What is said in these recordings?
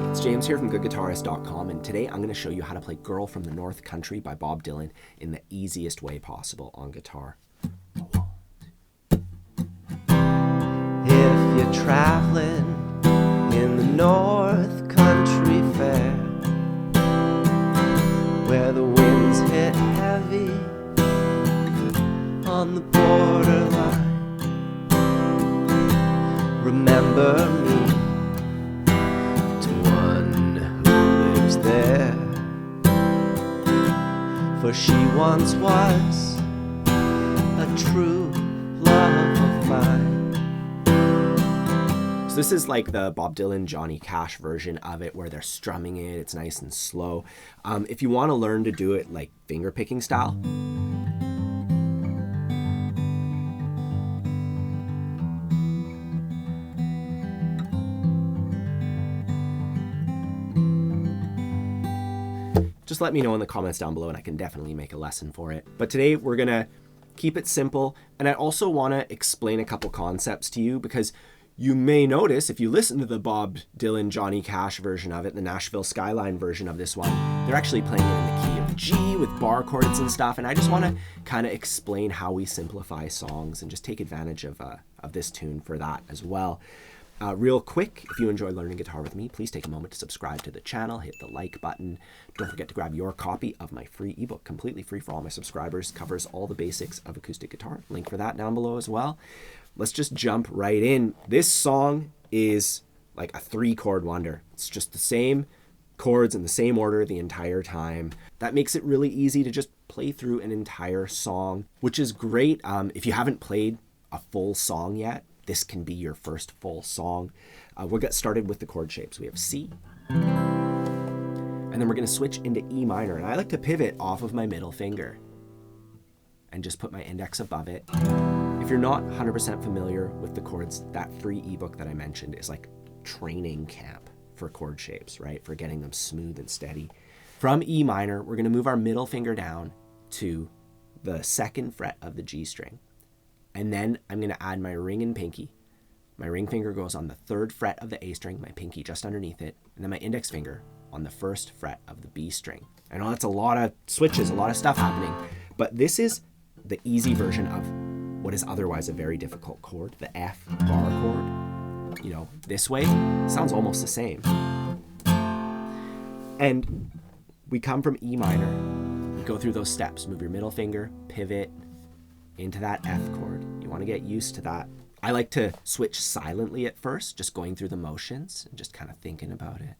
It's James here from GOODGUITARIST.com, and today I'm going to show you how to play Girl from the North Country by Bob Dylan in the easiest way possible on guitar. If you're traveling in the North Country Fair, where the winds hit heavy on the borderline, remember me to one who lives there, for she once was a true love of mine. So this is like the Bob Dylan, Johnny Cash version of it where they're strumming it. It's nice and slow. If you want to learn to do it like finger picking style, just let me know in the comments down below and I can definitely make a lesson for it. But today we're gonna keep it simple, and I also want to explain a couple concepts to you, because you may notice if you listen to the Bob Dylan, Johnny Cash version of it, the Nashville Skyline version of this one, they're actually playing it in the key of G with bar chords and stuff, and I just want to kind of explain how we simplify songs and just take advantage of this tune for that as well. Real quick, if you enjoy learning guitar with me, please take a moment to subscribe to the channel, hit the like button. Don't forget to grab your copy of my free ebook, completely free for all my subscribers, covers all the basics of acoustic guitar. Link for that down below as well. Let's just jump right in. This song is like a 3-chord wonder. It's just the same chords in the same order the entire time. That makes it really easy to just play through an entire song, which is great. If you haven't played a full song yet, this can be your first full song. We'll get started with the chord shapes. We have C, and then we're going to switch into E minor. And I like to pivot off of my middle finger and just put my index above it. If you're not 100% familiar with the chords, that free ebook that I mentioned is like training camp for chord shapes, right? For getting them smooth and steady. From E minor, we're going to move our middle finger down to the 2nd fret of the G string. And then I'm going to add my ring and pinky. My ring finger goes on the 3rd fret of the A string, my pinky just underneath it, and then my index finger on the 1st fret of the B string. I know that's a lot of switches, a lot of stuff happening, but this is the easy version of what is otherwise a very difficult chord, the F bar chord. You know, this way sounds almost the same. And we come from E minor, we go through those steps, move your middle finger, pivot into that F chord. You want to get used to that. I like to switch silently at first, just going through the motions and just kind of thinking about it.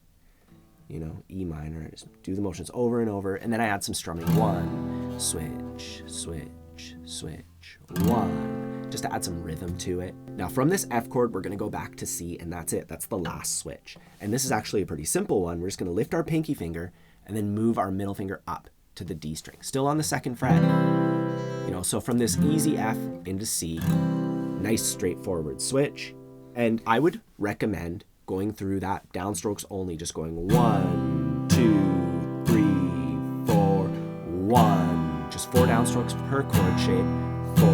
You know, E minor, just do the motions over and over, and then I add some strumming. 1, switch, switch, switch, 1, just to add some rhythm to it. Now from this F chord, we're going to go back to C, and that's it. That's the last switch. And this is actually a pretty simple one. We're just going to lift our pinky finger and then move our middle finger up to the D string, still on the 2nd fret. You know, so from this easy F into C, nice straightforward switch. And I would recommend going through that downstrokes only, just going 1, 2, 3, 4, 1. Just 4 downstrokes per chord shape. 4,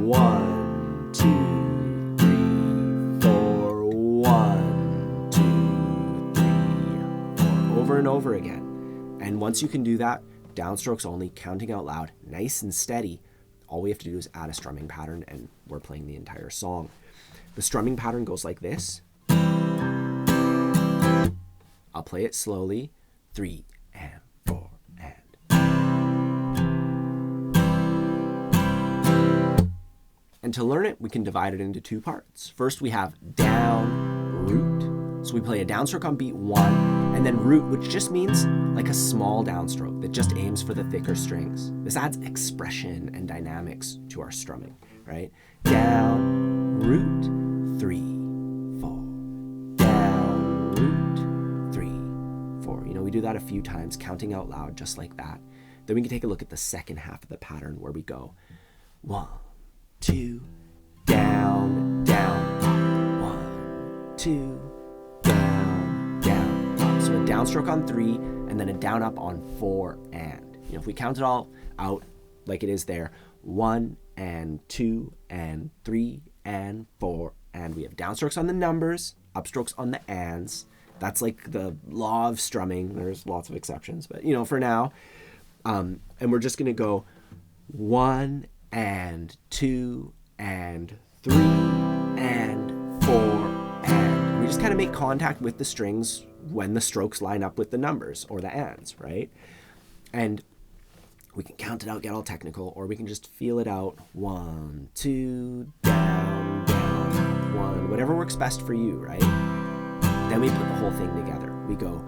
1, 2, 3, 4, 1, 2, 3, 4. Over and over again. And once you can do that, downstrokes only, counting out loud, nice and steady, all we have to do is add a strumming pattern and we're playing the entire song. The strumming pattern goes like this. I'll play it slowly. 3 and 4 and. And to learn it, we can divide it into 2 parts. First, we have down, root. So we play a downstroke on beat 1, and then root, which just means like a small downstroke that just aims for the thicker strings. This adds expression and dynamics to our strumming, right? Down, root, 3, 4. Down, root, 3, 4. You know, we do that a few times, counting out loud just like that. Then we can take a look at the second half of the pattern where we go 1, 2, down, down, 1, 2, down, down. So a downstroke on 3 and then a down up on 4 and. You know, if we count it all out like it is there, 1 and 2 and 3 and 4 and we have downstrokes on the numbers, upstrokes on the ands. That's like the law of strumming. There's lots of exceptions, but for now. And we're just going to go 1 and 2 and 3 and 4 and. We just kind of make contact with the strings when the strokes line up with the numbers or the ands, right? And we can count it out, get all technical, or we can just feel it out. 1, 2, down, down, 1, whatever works best for you, right? Then we put the whole thing together. We go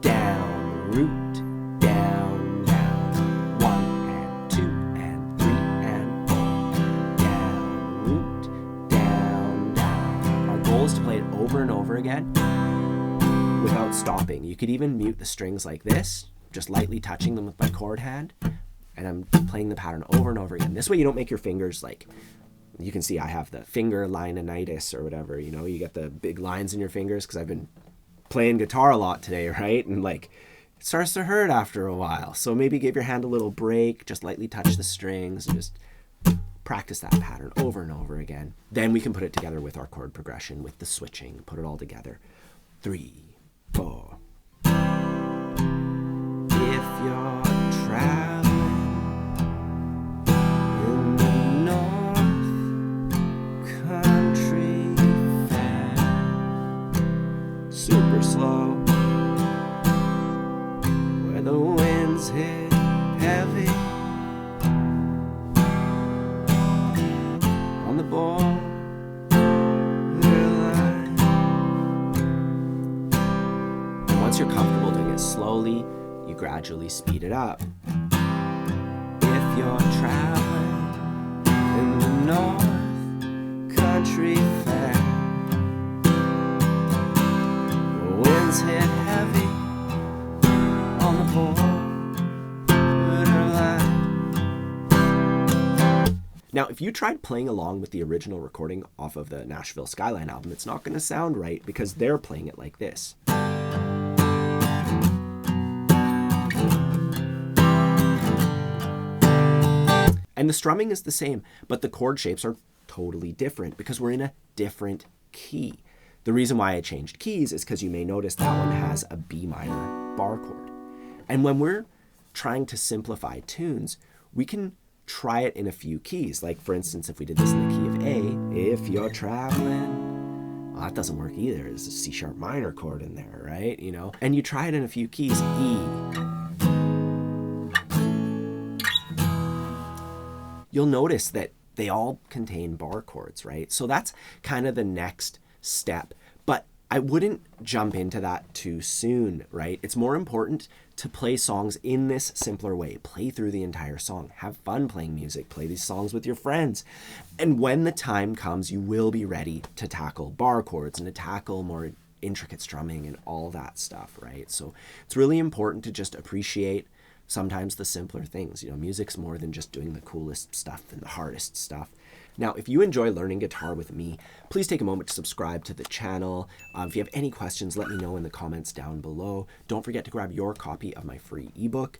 down, root, down, down, 1 and 2 and 3 and 4, down, root, down, down. Our goal is to play it over and over again without stopping. You could even mute the strings like this, just lightly touching them with my chord hand, and I'm playing the pattern over and over again. This way you don't make your fingers like, you can see I have the finger lineitis or whatever, you get the big lines in your fingers because I've been playing guitar a lot today, right? And like, it starts to hurt after a while. So maybe give your hand a little break, just lightly touch the strings, and just practice that pattern over and over again. Then we can put it together with our chord progression, with the switching, put it all together. 3, 4. If you're traveling in the North Country Fair, super slow, where the winds hit heavy on the borderline, and once you're comfortable doing it slowly, you gradually speed it up. If you're traveling in the North Country Fair, the winds hit heavy on the borderline. Now, if you tried playing along with the original recording off of the Nashville Skyline album, it's not going to sound right because they're playing it like this. And the strumming is the same, but the chord shapes are totally different because we're in a different key. The reason why I changed keys is because you may notice that one has a B minor bar chord. And when we're trying to simplify tunes, we can try it in a few keys. Like, for instance, if we did this in the key of A, if you're traveling, well, that doesn't work either. There's a C sharp minor chord in there, right? And you try it in a few keys. E. You'll notice that they all contain bar chords, right? So that's kind of the next step. But I wouldn't jump into that too soon, right? It's more important to play songs in this simpler way. Play through the entire song. Have fun playing music. Play these songs with your friends. And when the time comes, you will be ready to tackle bar chords and to tackle more intricate strumming and all that stuff, right? So it's really important to just appreciate sometimes the simpler things. Music's more than just doing the coolest stuff and the hardest stuff. Now, if you enjoy learning guitar with me, please take a moment to subscribe to the channel. If you have any questions, let me know in the comments down below. Don't forget to grab your copy of my free ebook.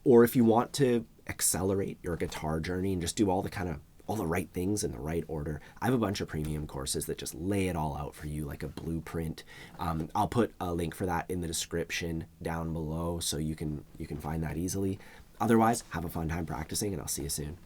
Or if you want to accelerate your guitar journey and just do all the right things in the right order, I have a bunch of premium courses that just lay it all out for you like a blueprint. I'll put a link for that in the description down below so you can find that easily. Otherwise, have a fun time practicing, and I'll see you soon.